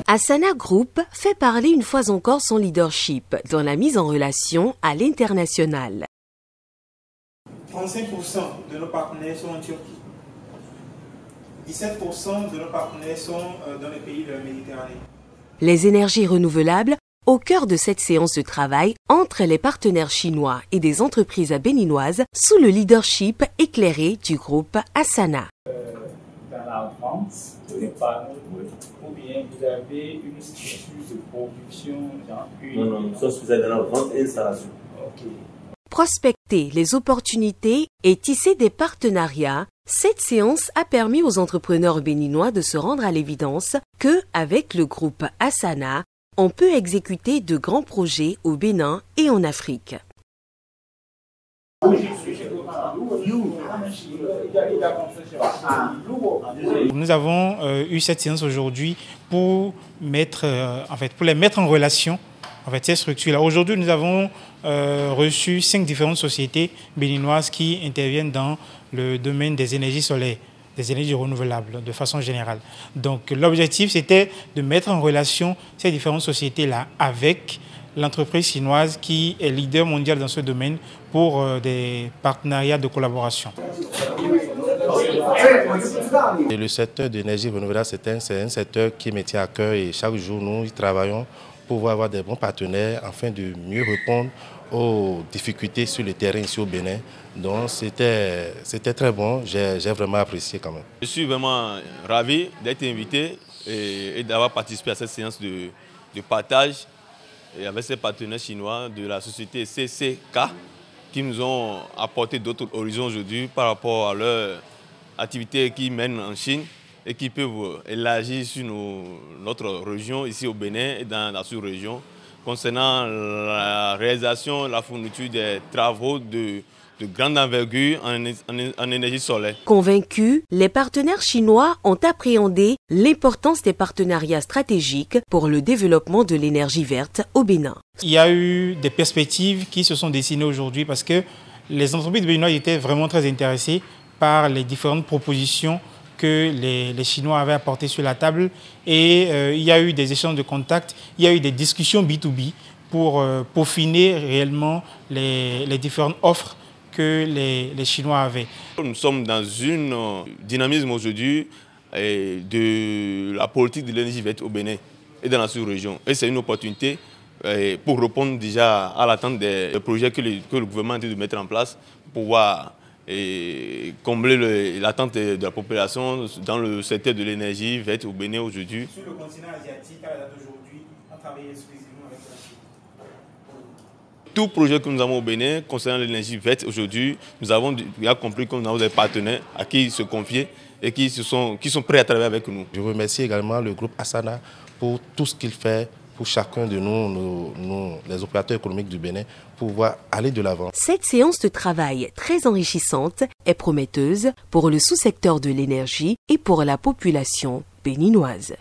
Asana Group fait parler une fois encore son leadership dans la mise en relation à l'international. 35% de nos partenaires sont en Turquie. 17% de nos partenaires sont dans les pays de la Méditerranée. Les énergies renouvelables au cœur de cette séance de travail entre les partenaires chinois et des entreprises béninoises sous le leadership éclairé du groupe Asana. Dans la vente des panneaux, ou bien vous avez une structure de production, genre une... Non, nous sommes spécialisés dans la vente et installation. Ok. Prospecter les opportunités et tisser des partenariats, cette séance a permis aux entrepreneurs béninois de se rendre à l'évidence que, avec le groupe Asana, on peut exécuter de grands projets au Bénin et en Afrique. Nous avons eu cette séance aujourd'hui pour les mettre en relation, ces structures-là. Aujourd'hui, nous avons reçu 5 différentes sociétés béninoises qui interviennent dans le domaine des énergies solaires, des énergies renouvelables de façon générale. Donc l'objectif, c'était de mettre en relation ces différentes sociétés-là avec l'entreprise chinoise qui est leader mondial dans ce domaine pour des partenariats de collaboration. Et le secteur de l'énergie renouvelable, c'est un secteur qui me tient à cœur et chaque jour, nous y travaillons pour pouvoir avoir des bons partenaires afin de mieux répondre aux difficultés sur le terrain ici au Bénin. Donc c'était très bon, j'ai vraiment apprécié quand même. Je suis vraiment ravi d'être invité et d'avoir participé à cette séance de partage et avec ces partenaires chinois de la société CCK qui nous ont apporté d'autres horizons aujourd'hui par rapport à leur activité qu'ils mènent en Chine et qui peuvent élargir sur notre région ici au Bénin et dans la sous-région concernant la réalisation, la fourniture des travaux de grande envergure en énergie solaire. Convaincus, les partenaires chinois ont appréhendé l'importance des partenariats stratégiques pour le développement de l'énergie verte au Bénin. Il y a eu des perspectives qui se sont dessinées aujourd'hui parce que les entreprises béninoises étaient vraiment très intéressées par les différentes propositions que les Chinois avaient apportées sur la table. Et il y a eu des échanges de contacts, il y a eu des discussions B2B pour peaufiner réellement les différentes offres que les Chinois avaient. Nous sommes dans un dynamisme aujourd'hui de la politique de l'énergie verte au Bénin et dans la sous-région. Et c'est une opportunité pour répondre déjà à l'attente des projets que le gouvernement est en train de mettre en place pour pouvoir combler l'attente de la population dans le secteur de l'énergie verte au Bénin aujourd'hui. Sur le continent asiatique, à la date d'aujourd'hui, on travaille exclusivement avec la Chine. Tout projet que nous avons au Bénin concernant l'énergie verte aujourd'hui, nous avons bien compris que nous avons des partenaires à qui se confier et qui sont prêts à travailler avec nous. Je remercie également le groupe Asana pour tout ce qu'il fait pour chacun de nous, les opérateurs économiques du Bénin, pour pouvoir aller de l'avant. Cette séance de travail très enrichissante est prometteuse pour le sous-secteur de l'énergie et pour la population béninoise.